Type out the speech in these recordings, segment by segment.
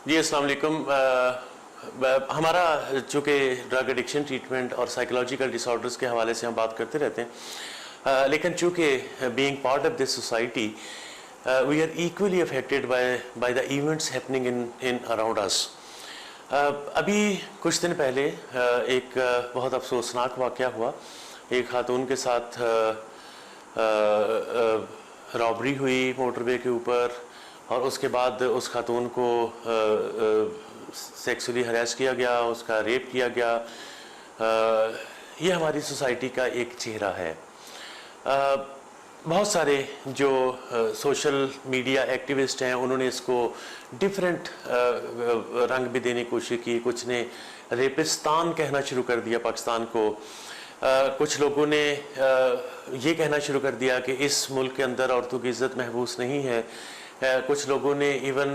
जी अस्सलाम वालेकुम। हमारा चूँकि ड्रग एडिक्शन ट्रीटमेंट और साइकोलॉजिकल डिसऑर्डर्स के हवाले से हम बात करते रहते हैं, लेकिन चूँकि being part of this society we are equally affected by the events happening in around us. अभी कुछ दिन पहले एक बहुत अफसोसनाक वाक़या हुआ। एक खातून के साथ रॉबरी हुई मोटरवे के ऊपर, और उसके बाद उस खातून को सेक्सुअली हरास किया गया, उसका रेप किया गया। ये हमारी सोसाइटी का एक चेहरा है। बहुत सारे जो सोशल मीडिया एक्टिविस्ट हैं उन्होंने इसको डिफरेंट रंग भी देने की कोशिश की। कुछ ने रेपिस्तान कहना शुरू कर दिया पाकिस्तान को। कुछ लोगों ने ये कहना शुरू कर दिया कि इस मुल्क के अंदर औरतों की इज़्ज़त महफूज नहीं है। कुछ लोगों ने इवन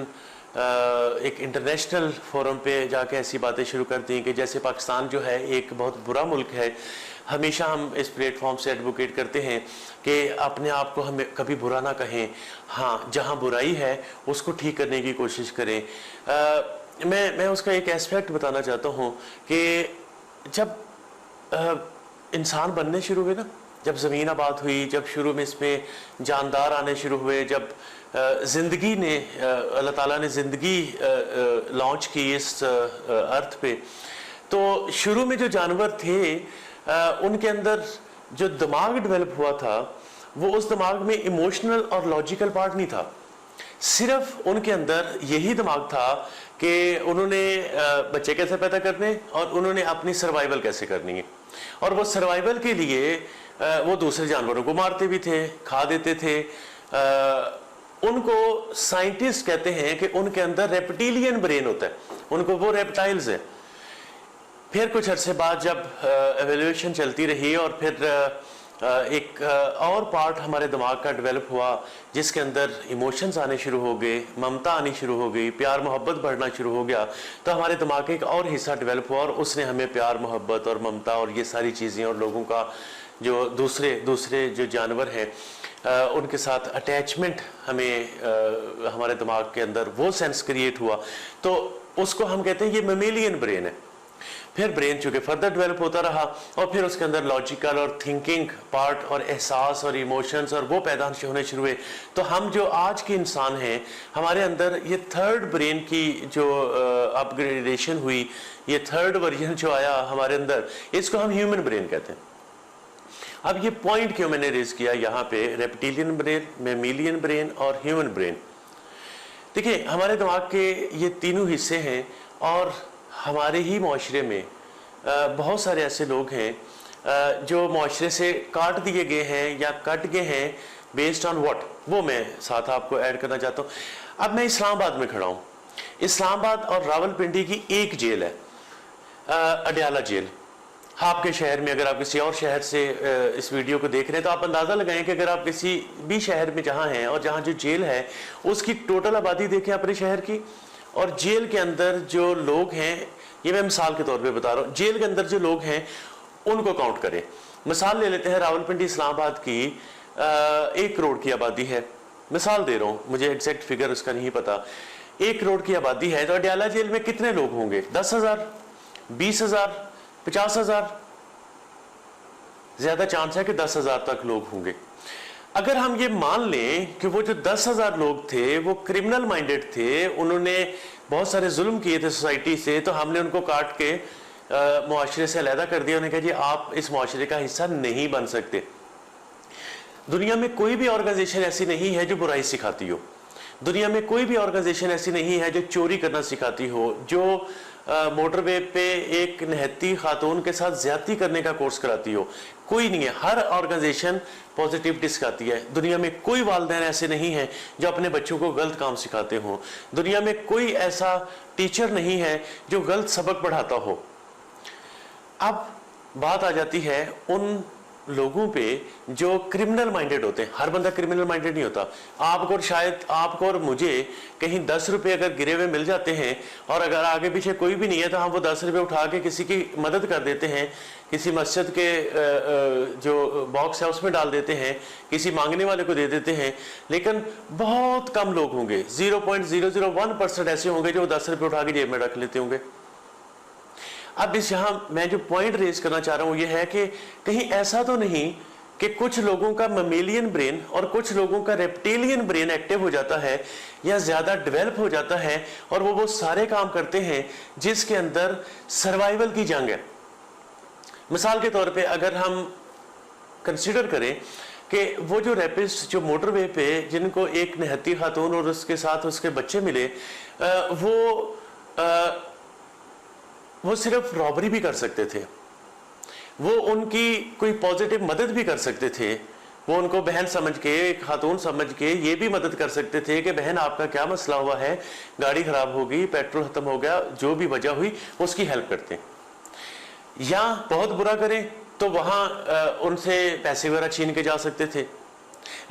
एक इंटरनेशनल फोरम पे जाके ऐसी बातें शुरू कर दी कि जैसे पाकिस्तान जो है एक बहुत बुरा मुल्क है। हमेशा हम इस प्लेटफॉर्म से एडवोकेट करते हैं कि अपने आप को हमें कभी बुरा ना कहें, हाँ जहाँ बुराई है उसको ठीक करने की कोशिश करें। मैं उसका एक एस्पेक्ट बताना चाहता हूँ कि जब इंसान बनने शुरू हुए ना, जब ज़मीन आबाद हुई, जब शुरू में इसमें जानदार आने शुरू हुए, जब ज़िंदगी ने अल्लाह ताला ने ज़िंदगी लॉन्च की इस अर्थ पे, तो शुरू में जो जानवर थे उनके अंदर जो दिमाग डेवलप हुआ था वो उस दिमाग में इमोशनल और लॉजिकल पार्ट नहीं था। सिर्फ उनके अंदर यही दिमाग था कि उन्होंने बच्चे कैसे पैदा करने और उन्होंने अपनी सर्वाइवल कैसे करनी है। और वो सर्वाइवल के लिए वो दूसरे जानवरों को मारते भी थे, खा देते थे। उनको साइंटिस्ट कहते हैं कि उनके अंदर रेप्टिलियन ब्रेन होता है, उनको वो रेप्टाइल्स है। फिर कुछ अरसे बाद जब एवोल्यूशन चलती रही और फिर एक और पार्ट हमारे दिमाग का डेवलप हुआ जिसके अंदर इमोशंस आने शुरू हो गए, ममता आनी शुरू हो गई, प्यार मोहब्बत बढ़ना शुरू हो गया, तो हमारे दिमाग का एक और हिस्सा डेवलप हुआ और उसने हमें प्यार मोहब्बत और ममता और ये सारी चीज़ें और लोगों का जो दूसरे जो जानवर हैं उनके साथ अटैचमेंट हमें हमारे दिमाग के अंदर वो सेंस क्रिएट हुआ। तो उसको हम कहते हैं ये मेमेलियन ब्रेन है। फिर ब्रेन चूँकि फर्दर डेवलप होता रहा और फिर उसके अंदर लॉजिकल और थिंकिंग पार्ट और एहसास और इमोशंस और वो पैदा होने शुरू हुए। तो हम जो आज के इंसान हैं हमारे अंदर ये थर्ड ब्रेन की जो अपग्रेडेशन हुई, ये थर्ड वर्जन जो आया हमारे अंदर, इसको हम ह्यूमन ब्रेन कहते हैं। अब ये पॉइंट क्यों मैंने रेज किया यहाँ पे, रेप्टिलियन ब्रेन, मेमेलियन ब्रेन और ह्यूमन ब्रेन। देखिए हमारे दिमाग के ये तीनों हिस्से हैं और हमारे ही माशरे में बहुत सारे ऐसे लोग हैं जो माशरे से काट दिए गए हैं या कट गए हैं बेस्ड ऑन व्हाट, वो मैं साथ आपको ऐड करना चाहता हूँ। अब मैं इस्लामाबाद में खड़ा हूँ। इस्लामाबाद और रावलपिंडी की एक जेल है, अडयाला जेल। आपके शहर में, अगर आप किसी और शहर से इस वीडियो को देख रहे हैं तो आप अंदाज़ा लगाएं कि अगर आप किसी भी शहर में जहाँ हैं और जहाँ जो जेल है उसकी टोटल आबादी देखें अपने शहर की, और जेल के अंदर जो लोग हैं, ये मैं मिसाल के तौर पे बता रहा हूँ, जेल के अंदर जो लोग हैं उनको काउंट करें। मिसाल ले लेते हैं रावलपिंडी इस्लामाबाद की 1 करोड़ की आबादी है, मिसाल दे रहा हूँ, मुझे एग्जैक्ट फिगर उसका नहीं पता। 1 करोड़ की आबादी है तो अडयाला जेल में कितने लोग होंगे? 10,000, 20,000, 50,000? ज्यादा चांस है कि 10,000 तक लोग होंगे। अगर हम ये मान लें कि वो जो 10,000 लोग थे वो क्रिमिनल माइंडेड थे, उन्होंने बहुत सारे जुल्म किए थे सोसाइटी से, तो हमने उनको काट के मुआशरे से अलहदा कर दिया। उन्होंने कहा जी आप इस मुआशरे का हिस्सा नहीं बन सकते। दुनिया में कोई भी ऑर्गेनाइजेशन ऐसी नहीं है जो बुराई सिखाती हो, दुनिया में कोई भी ऑर्गेनाइजेशन ऐसी नहीं है जो चोरी करना सिखाती हो, जो मोटरवे पे एक निहत्ती खातून के साथ ज्यादती करने का कोर्स कराती हो, कोई नहीं है। हर ऑर्गेनाइजेशन पॉजिटिविटी सिखाती है। दुनिया में कोई वालिदैन ऐसे नहीं हैं जो अपने बच्चों को गलत काम सिखाते हों। दुनिया में कोई ऐसा टीचर नहीं है जो गलत सबक पढ़ाता हो। अब बात आ जाती है उन लोगों पे जो क्रिमिनल माइंडेड होते हैं, हर बंदा क्रिमिनल माइंडेड नहीं होता। आपको और शायद आपको और मुझे कहीं 10 रुपए अगर गिरे हुए मिल जाते हैं और अगर आगे पीछे कोई भी नहीं है तो हम वो 10 रुपए उठा के किसी की मदद कर देते हैं, किसी मस्जिद के जो बॉक्स है उसमें डाल देते हैं, किसी मांगने वाले को दे देते हैं। लेकिन बहुत कम लोग होंगे, 0.001% ऐसे होंगे जो 10 रुपए उठा के जेब में रख लेते होंगे। अब इस यहाँ मैं जो पॉइंट रेज करना चाह रहा हूं ये है कि कहीं ऐसा तो नहीं कि कुछ लोगों का ममेलियन ब्रेन और कुछ लोगों का रेप्टिलियन ब्रेन एक्टिव हो जाता है या ज्यादा डेवलप हो जाता है और वो सारे काम करते हैं जिसके अंदर सर्वाइवल की जंग है। मिसाल के तौर पे अगर हम कंसीडर करें कि वो जो रैपिस्ट जो मोटरवे पे जिनको एक निहत्ती खातून और उसके साथ उसके बच्चे मिले, वो सिर्फ रॉबरी भी कर सकते थे, वो उनकी कोई पॉजिटिव मदद भी कर सकते थे, वो उनको बहन समझ के, खातून समझ के ये भी मदद कर सकते थे कि बहन आपका क्या मसला हुआ है, गाड़ी खराब हो गई, पेट्रोल खत्म हो गया, जो भी वजह हुई उसकी हेल्प करते हैं। या बहुत बुरा करें तो वहां उनसे पैसे वगैरह छीन के जा सकते थे,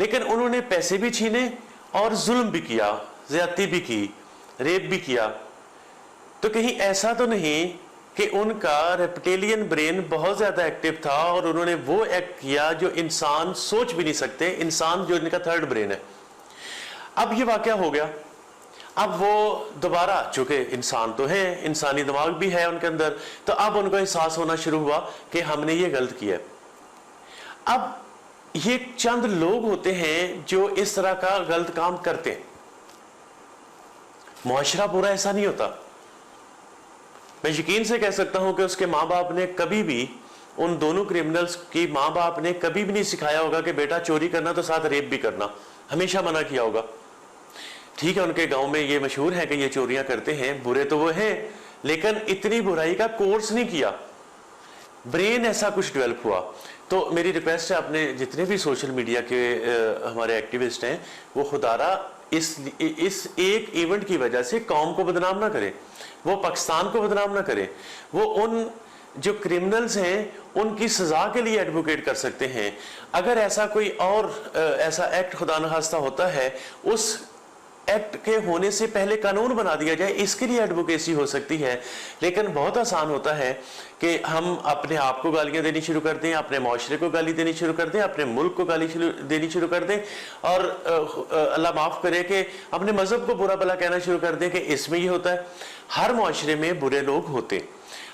लेकिन उन्होंने पैसे भी छीने और जुल्म भी किया, ज्यादती भी की, रेप भी किया। तो कहीं ऐसा तो नहीं कि उनका रेप्टिलियन ब्रेन बहुत ज्यादा एक्टिव था और उन्होंने वो एक्ट किया जो इंसान सोच भी नहीं सकते, इंसान जो इनका थर्ड ब्रेन है। अब ये वाकया हो गया, अब वो दोबारा, चूंकि इंसान तो है, इंसानी दिमाग भी है उनके अंदर, तो अब उनको एहसास होना शुरू हुआ कि हमने ये गलत किया। अब ये चंद लोग होते हैं जो इस तरह का गलत काम करते हैं, मुआशरा पूरा ऐसा नहीं होता। मैं यकीन से कह सकता हूं कि उसके माँ बाप ने कभी भी, उन दोनों क्रिमिनल्स की माँ बाप ने कभी भी नहीं सिखाया होगा कि बेटा चोरी करना तो साथ रेप भी करना, हमेशा मना किया होगा। ठीक है, उनके गांव में ये मशहूर है कि ये चोरियां करते हैं, बुरे तो वो हैं, लेकिन इतनी बुराई का कोर्स नहीं किया, ब्रेन ऐसा कुछ डेवलप हुआ। तो मेरी रिक्वेस्ट है, अपने जितने भी सोशल मीडिया के हमारे एक्टिविस्ट हैं, वो खुदारा इस एक इवेंट की वजह से कौम को बदनाम ना करें, वो पाकिस्तान को बदनाम ना करें, वो उन जो क्रिमिनल्स हैं उनकी सजा के लिए एडवोकेट कर सकते हैं। अगर ऐसा कोई और ऐसा एक्ट खुदा न खास्ता होता है, उस एक्ट के होने से पहले कानून बना दिया जाए, इसके लिए एडवोकेसी हो सकती है। लेकिन बहुत आसान होता है कि हम अपने आप को गालियां देनी शुरू कर दें, अपने माशरे को गाली देनी शुरू कर दें, अपने मुल्क को गाली देनी शुरू कर दें, और अल्लाह माफ़ करे कि अपने मज़हब को बुरा भला कहना शुरू कर दें कि इसमें ये होता है। हर माशरे में बुरे लोग होते,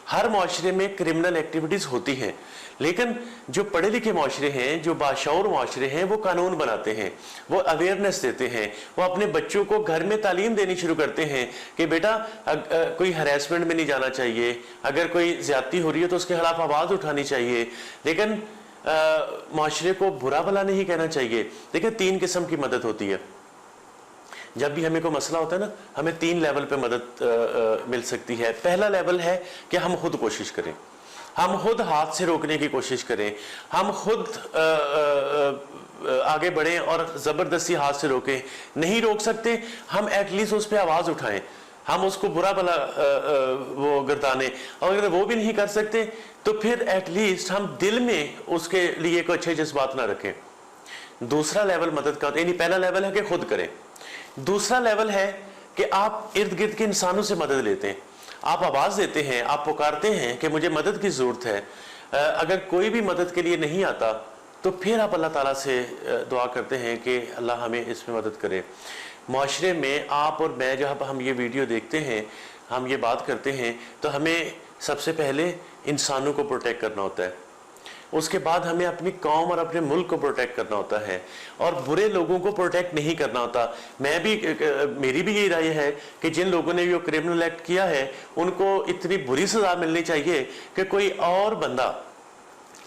हर माशरे में क्रिमिनल एक्टिविटीज़ होती हैं, लेकिन जो पढ़े लिखे माशरे हैं, जो बाशऊर माशरे हैं, वो कानून बनाते हैं, वो अवेयरनेस देते हैं, वो अपने बच्चों को घर में तालीम देनी शुरू करते हैं कि बेटा कोई हरेसमेंट में नहीं जाना चाहिए, अगर कोई ज्यादती हो रही है तो उसके खिलाफ आवाज़ उठानी चाहिए, लेकिन माशरे को बुरा भला नहीं कहना चाहिए। देखिए, 3 किस्म की मदद होती है। जब भी हमें कोई मसला होता है ना, हमें 3 लेवल पे मदद मिल सकती है। पहला लेवल है कि हम खुद कोशिश करें, हम खुद हाथ से रोकने की कोशिश करें, हम खुद आगे बढ़ें और ज़बरदस्ती हाथ से रोकें। नहीं रोक सकते, हम एटलीस्ट उस पर आवाज़ उठाएं, हम उसको बुरा भला वो गर्दाने, और अगर वो भी नहीं कर सकते तो फिर एटलीस्ट हम दिल में उसके लिए कोई अच्छे जज्बात ना रखें। दूसरा लेवल मदद का, यानी पहला लेवल है कि खुद करें, दूसरा लेवल है कि आप इर्द गिर्द के इंसानों से मदद लेते हैं, आप आवाज़ देते हैं, आप पुकारते हैं कि मुझे मदद की ज़रूरत है। अगर कोई भी मदद के लिए नहीं आता तो फिर आप अल्लाह ताला से दुआ करते हैं कि अल्लाह हमें इसमें मदद करे। माशरे में आप और मैं जब हम ये वीडियो देखते हैं, हम ये बात करते हैं, तो हमें सबसे पहले इंसानों को प्रोटेक्ट करना होता है, उसके बाद हमें अपनी कौम और अपने मुल्क को प्रोटेक्ट करना होता है, और बुरे लोगों को प्रोटेक्ट नहीं करना होता। मेरी भी यही राय है कि जिन लोगों ने ये क्रिमिनल एक्ट किया है उनको इतनी बुरी सजा मिलनी चाहिए कि कोई और बंदा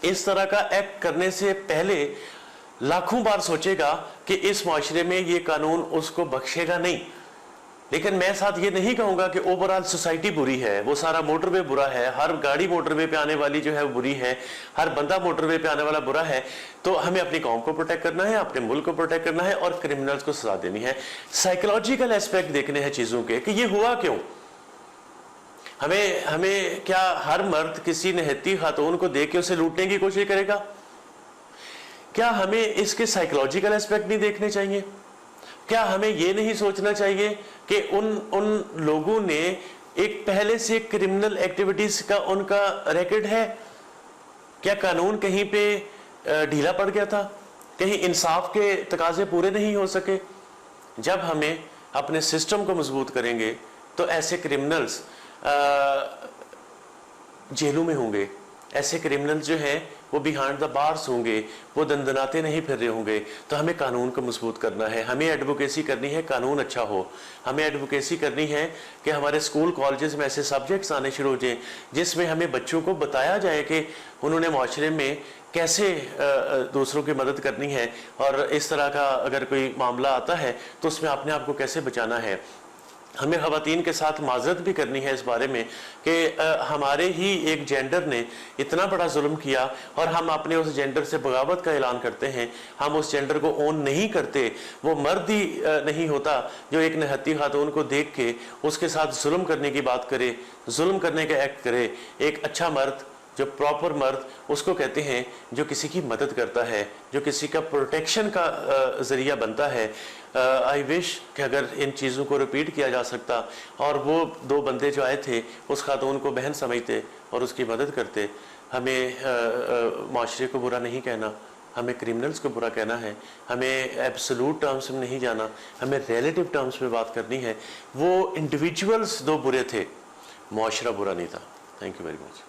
इस तरह का एक्ट करने से पहले लाखों बार सोचेगा कि इस माशरे में ये कानून उसको बख्शेगा नहीं। लेकिन मैं साथ ये नहीं कहूंगा कि ओवरऑल सोसाइटी बुरी है, वो सारा मोटरवे बुरा है, हर गाड़ी मोटरवे पे आने वाली जो है वो बुरी है, हर बंदा मोटरवे पे आने वाला बुरा है। तो हमें अपनी कौम को प्रोटेक्ट करना है, अपने मुल्क को प्रोटेक्ट करना है, और क्रिमिनल्स को सजा देनी है। साइकोलॉजिकल एस्पेक्ट देखने हैं चीजों के कि ये हुआ क्यों। हमें क्या हर मर्द किसी निहत्ती खातून को देख के उसे लूटने की कोशिश करेगा? क्या हमें इसके साइकोलॉजिकल एस्पेक्ट नहीं देखने चाहिए? क्या हमें ये नहीं सोचना चाहिए कि उन लोगों ने एक पहले से क्रिमिनल एक्टिविटीज का उनका रिकॉर्ड है? क्या कानून कहीं पे ढीला पड़ गया था? कहीं इंसाफ के तकाजे पूरे नहीं हो सके? जब हमें अपने सिस्टम को मजबूत करेंगे तो ऐसे क्रिमिनल्स जेलों में होंगे, ऐसे क्रिमिनल्स जो हैं वो बिहाइंड द बार्स होंगे, वो दंदनाते नहीं फिर रहे होंगे। तो हमें कानून को मजबूत करना है, हमें एडवोकेसी करनी है, कानून अच्छा हो। हमें एडवोकेसी करनी है कि हमारे स्कूल कॉलेजेस में ऐसे सब्जेक्ट्स आने शुरू हो जाएं जिसमें हमें बच्चों को बताया जाए कि उन्होंने माशरे में कैसे दूसरों की मदद करनी है, और इस तरह का अगर कोई मामला आता है तो उसमें अपने आप को कैसे बचाना है। हमें ख़वातीन के साथ माजरत भी करनी है इस बारे में कि हमारे ही एक जेंडर ने इतना बड़ा जुल्म किया और हम अपने उस जेंडर से बगावत का ऐलान करते हैं, हम उस जेंडर को ओन नहीं करते। वो मर्द ही नहीं होता जो एक निहत्ती खातून को देख के उसके साथ जुल्म करने की बात करे, जुल्म करने का एक्ट करे। एक अच्छा मर्द, जो प्रॉपर मर्द, उसको कहते हैं जो किसी की मदद करता है, जो किसी का प्रोटेक्शन का ज़रिया बनता है। आई विश कि अगर इन चीज़ों को रिपीट किया जा सकता और वो दो बंदे जो आए थे उस खातून को बहन समझते और उसकी मदद करते। हमें माशरे को बुरा नहीं कहना, हमें क्रिमिनल्स को बुरा कहना है, हमें एब्सोलूट टर्म्स में नहीं जाना, हमें रिलेटिव टर्म्स में बात करनी है। वो इंडिविजुअल्स दो बुरे थे, माशरा बुरा नहीं था। Thank you very much.